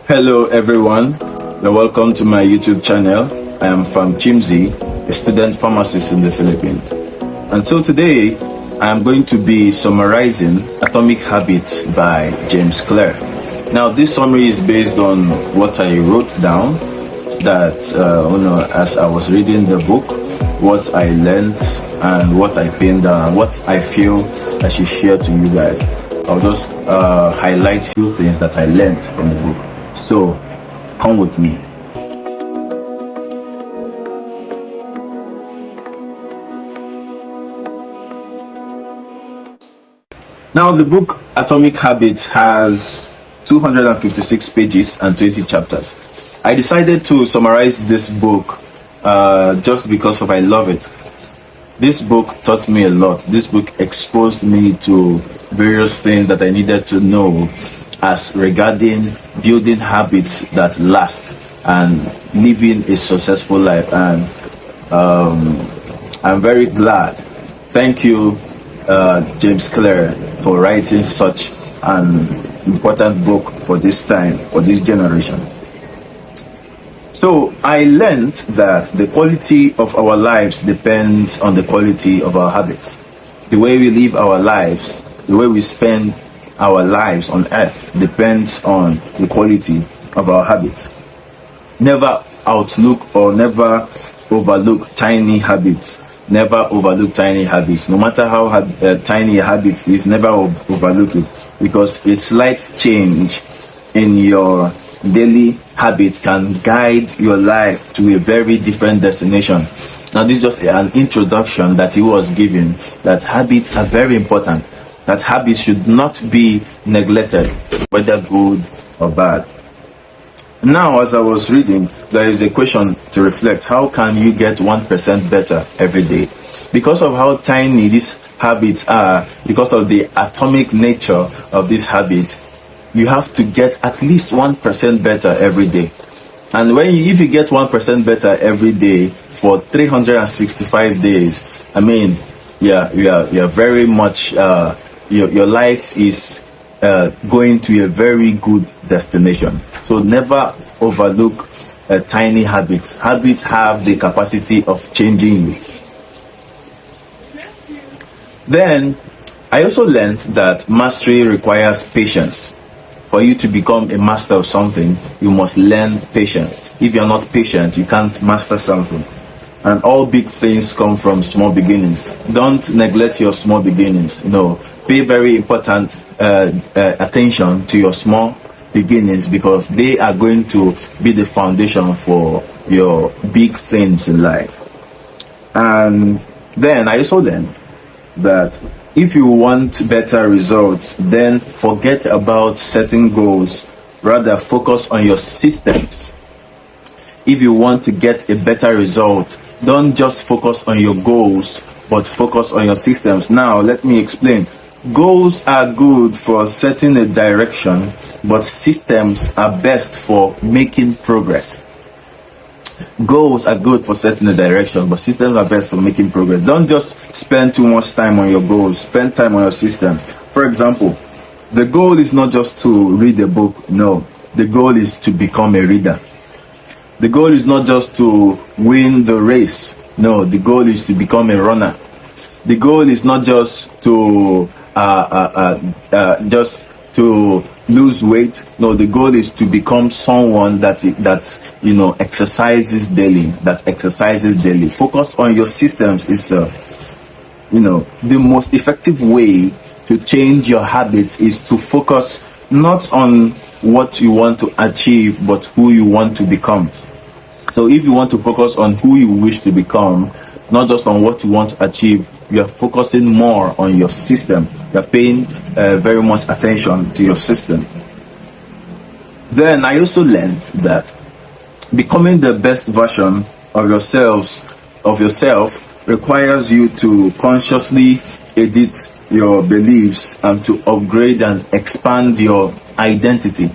Hello everyone, welcome to my YouTube channel. I am from Chimzi, a student pharmacist in the Philippines. And so today I am going to be summarizing Atomic Habits by James Clear. Now this summary is based on what I wrote down that as I was reading the book, what I learned and what I pinned down, what I feel I should share to you guys. I'll just highlight few things that I learned from the book. So, come with me. Now, the book Atomic Habits has 256 pages and 20 chapters. I decided to summarize this book just because I love it. This book taught me a lot. This book exposed me to various things that I needed to know as regarding building habits that last and living a successful life. And I'm very glad. Thank you, James Clear, for writing such an important book for this time, for this generation. So I learned that the quality of our lives depends on the quality of our habits. The way we live our lives, the way we spend our lives on earth depends on the quality of our habits. Never outlook or never overlook tiny habits. Never overlook tiny habits. No matter how tiny a habit is, never overlook it, because a slight change in your daily habit can guide your life to a very different destination. Now this is just an introduction that he was giving, that habits are very important, that habits should not be neglected, whether good or bad. Now, as I was reading, there is a question to reflect. How can you get 1% better every day? Because of how tiny these habits are, because of the atomic nature of this habit, you have to get at least 1% better every day. And if you get 1% better every day for 365 days, I mean, you're very much, your life is going to a very good destination. So never overlook tiny habits. Habits have the capacity of changing you. Then, I also learned that mastery requires patience. For you to become a master of something, you must learn patience. If you're not patient, you can't master something. And all big things come from small beginnings. Don't neglect your small beginnings. No, pay very important attention to your small beginnings, because they are going to be the foundation for your big things in life. And then I also learned that if you want better results, then forget about setting goals. Rather, focus on your systems. If you want to get a better result, don't just focus on your goals, but focus on your systems. Now, let me explain. Goals are good for setting a direction, but systems are best for making progress. Goals are good for setting a direction, but systems are best for making progress. Don't just spend too much time on your goals. Spend time on your system. For example, the goal is not just to read a book. No, the goal is to become a reader. The goal is not just to win the race. No, the goal is to become a runner. The goal is not just to lose weight. No, the goal is to become someone that exercises daily. Focus on your systems. Is the most effective way to change your habits is to focus not on what you want to achieve, but who you want to become. So if you want to focus on who you wish to become, not just on what you want to achieve, you are focusing more on your system. You are paying very much attention to your system. Then I also learned that becoming the best version of yourself requires you to consciously edit your beliefs and to upgrade and expand your identity.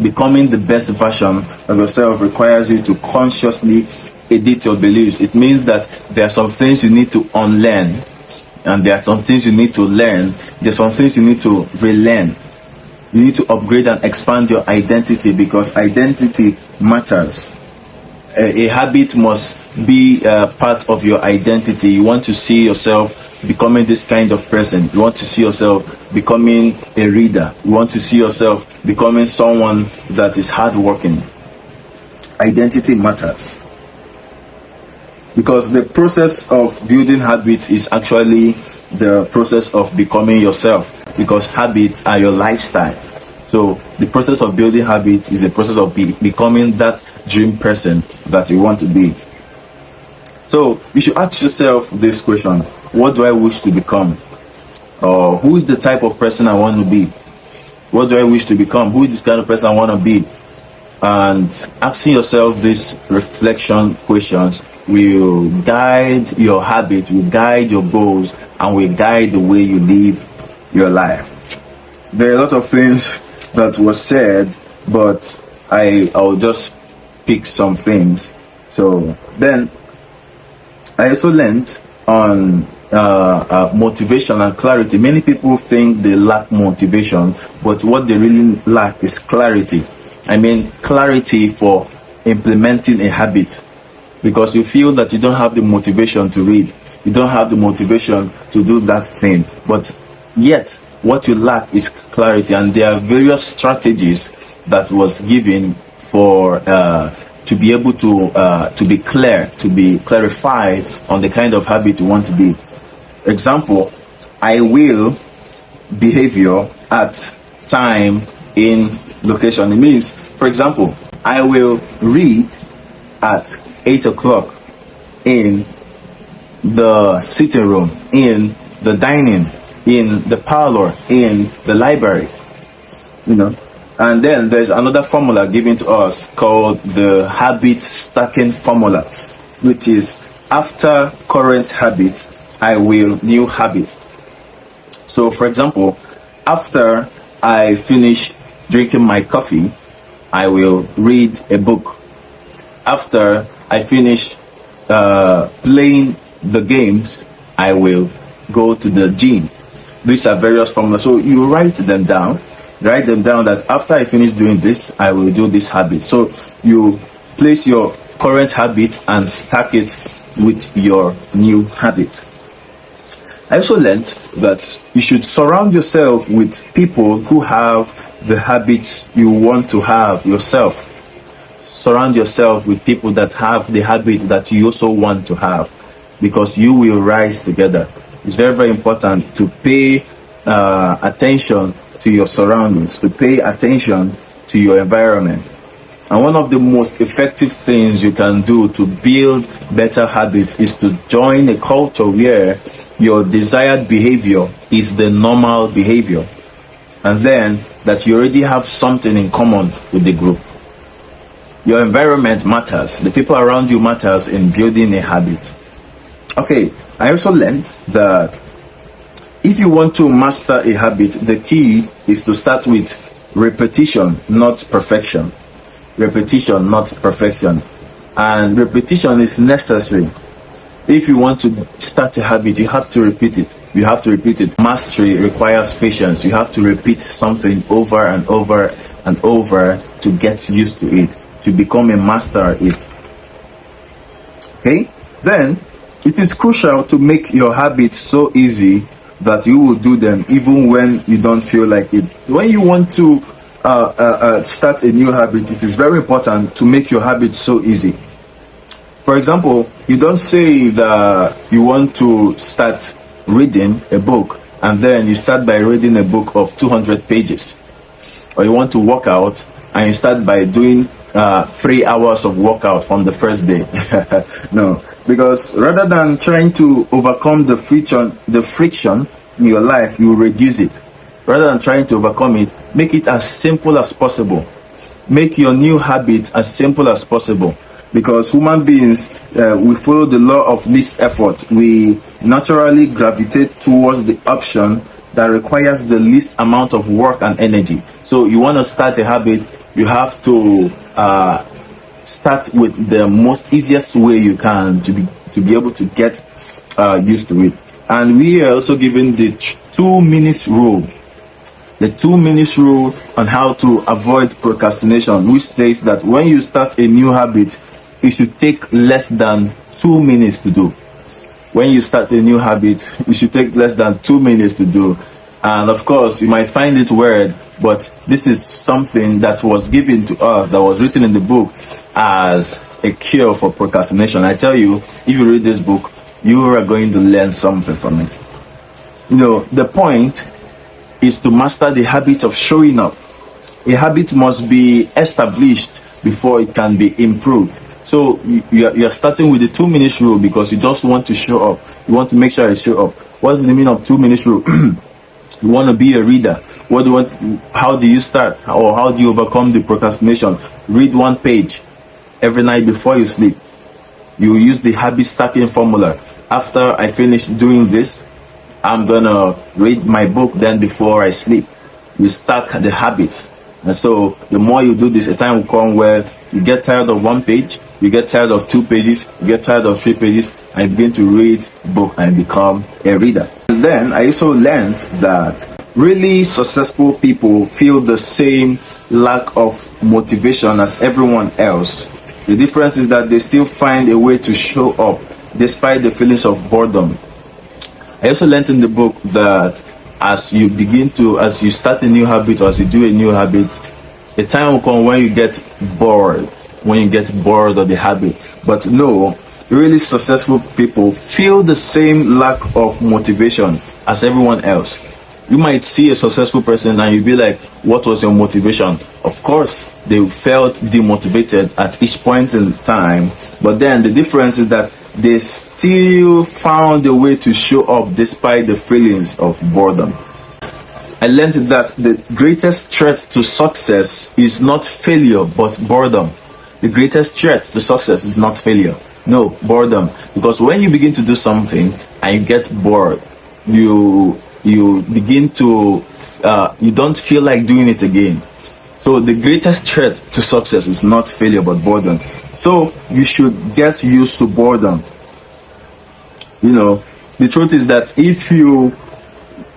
Becoming the best version of yourself requires you to consciously edit your beliefs. It means that there are some things you need to unlearn, and there are some things you need to learn. There are some things you need to relearn. You need to upgrade and expand your identity, because identity matters. A habit must be part of your identity. You want to see yourself becoming this kind of person. You want to see yourself becoming a reader. You want to see yourself becoming someone that is hardworking. Identity matters, because the process of building habits is actually the process of becoming yourself, because habits are your lifestyle. So the process of building habits is the process of becoming that dream person that you want to be. So you should ask yourself this question: what do I wish to become? Or who is the type of person I want to be? What do I wish to become? Who is the kind of person I want to be? And asking yourself these reflection questions will guide your habits, will guide your goals, and will guide the way you live your life. There are a lot of things that was said, but I'll just pick some things. So then I also learned on motivation and clarity. Many people think they lack motivation, but what they really lack is clarity. I mean, clarity for implementing a habit, because you feel that you don't have the motivation to read, you don't have the motivation to do that thing, but yet what you lack is clarity. And there are various strategies that was given for to be able to be clear, to be clarified on the kind of habit you want to be. Example: I will behavior at time in location. It means, for example, I will read at 8 o'clock in the sitting room, in the dining, in the parlor, in the library, And then there's another formula given to us called the habit stacking formula, which is after current habit, I will new habit. So for example, after I finish drinking my coffee, I will read a book. After I finish playing the games, I will go to the gym. These are various formulas. So you write them down that after I finish doing this, I will do this habit. So you place your current habit and stack it with your new habit. I also learned that you should surround yourself with people who have the habits you want to have yourself. Surround yourself with people that have the habit that you also want to have, because you will rise together. It's very, very important to pay attention to your surroundings, to pay attention to your environment. And one of the most effective things you can do to build better habits is to join a culture where your desired behavior is the normal behavior, and then that you already have something in common with the group. Your environment matters. The people around you matters in building a habit. Okay, I also learned that if you want to master a habit, the key is to start with repetition, not perfection. Repetition, not perfection. And repetition is necessary. If you want to start a habit, you have to repeat it. You have to repeat it. Mastery requires patience. You have to repeat something over and over and over to get used to it, to become a master at it. Okay? Then, it is crucial to make your habits so easy that you will do them even when you don't feel like it. When you want to start a new habit, it is very important to make your habit so easy. For example, you don't say that you want to start reading a book and then you start by reading a book of 200 pages. Or you want to work out and you start by doing 3 hours of workout on the first day. No, because rather than trying to overcome the friction in your life, you reduce it. Rather than trying to overcome it, make it as simple as possible. Make your new habit as simple as possible. Because human beings, we follow the law of least effort. We naturally gravitate towards the option that requires the least amount of work and energy. So you want to start a habit, you have to start with the most easiest way you can to be able to get used to it. And we are also given the 2 minutes rule. The 2 minutes rule on how to avoid procrastination, which states that when you start a new habit, it should take less than 2 minutes to do. When you start a new habit, it should take less than 2 minutes to do. And of course, you might find it weird, but this is something that was given to us, that was written in the book as a cure for procrastination. I tell you, if you read this book, you are going to learn something from it. You know, the point is to master the habit of showing up. A habit must be established before it can be improved. So you're starting with the 2 minutes rule because you just want to show up. You want to make sure you show up. What's the meaning of 2 minutes rule? You want to be a reader. What do you want? How do you start? Or how do you overcome the procrastination? Read 1 page every night before you sleep. You use the habit stacking formula. After I finish doing this, I'm gonna read my book then before I sleep. You stack the habits. And so the more you do this, a time will come where you get tired of 1 page, you get tired of 2 pages, you get tired of 3 pages, and you begin to read book and become a reader. And then I also learned that really successful people feel the same lack of motivation as everyone else. The difference is that they still find a way to show up despite the feelings of boredom. I also learned in the book that as you start a new habit or as you do a new habit, a time will come when you get bored of the habit. But no, really successful people feel the same lack of motivation as everyone else. You might see a successful person and you'll be like, what was your motivation? Of course, they felt demotivated at each point in time. But then the difference is that they still found a way to show up despite the feelings of boredom. I learned that the greatest threat to success is not failure, but boredom. The greatest threat to success is not failure. No, boredom. Because when you begin to do something and you get bored, you begin to, you don't feel like doing it again. So the greatest threat to success is not failure, but boredom. So you should get used to boredom. You know, the truth is that if you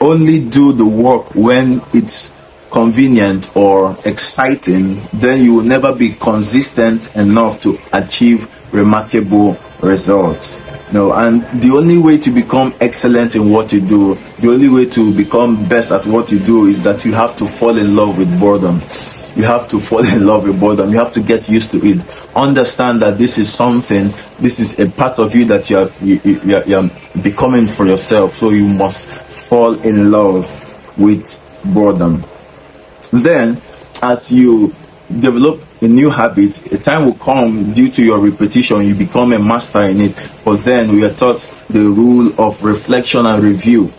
only do the work when it's convenient or exciting, then you will never be consistent enough to achieve remarkable results. No, and the only way to become excellent in what you do, the only way to become best at what you do is that you have to fall in love with boredom. You have to fall in love with boredom. You have to get used to it. Understand that this is a part of you that you're becoming for yourself. So you must fall in love with boredom. Then, as you develop a new habit, a time will come due to your repetition, you become a master in it. But then we are taught the rule of reflection and review.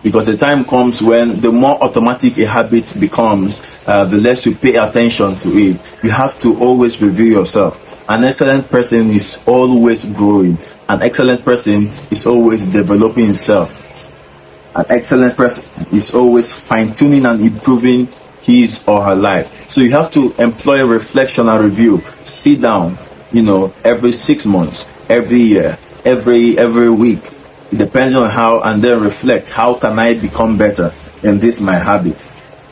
Because the time comes when the more automatic a habit becomes, the less you pay attention to it. You have to always review yourself. An excellent person is always growing. An excellent person is always developing himself. An excellent person is always fine-tuning and improving his or her life. So you have to employ reflection and review. Sit down, every 6 months, every year, every week, depending on how, and then reflect, how can I become better in this my habit?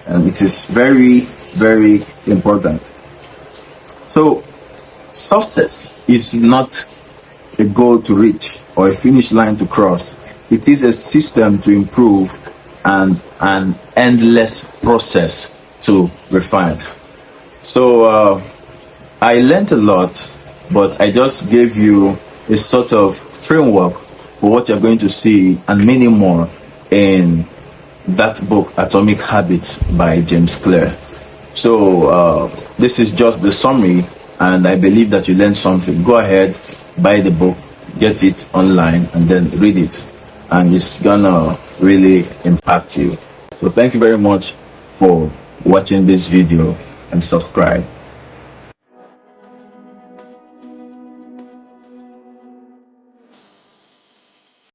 And it is very, very important. So success is not a goal to reach or a finish line to cross. It is a system to improve and an endless process to refine. So I learned a lot, but I just gave you a sort of framework for what you're going to see and many more in that book, Atomic Habits by James Clear. So this is just the summary, and I believe that you learned something. Go ahead, buy the book, get it online, and then read it, and it's gonna really impact you. So thank you very much for watching this video, and subscribe.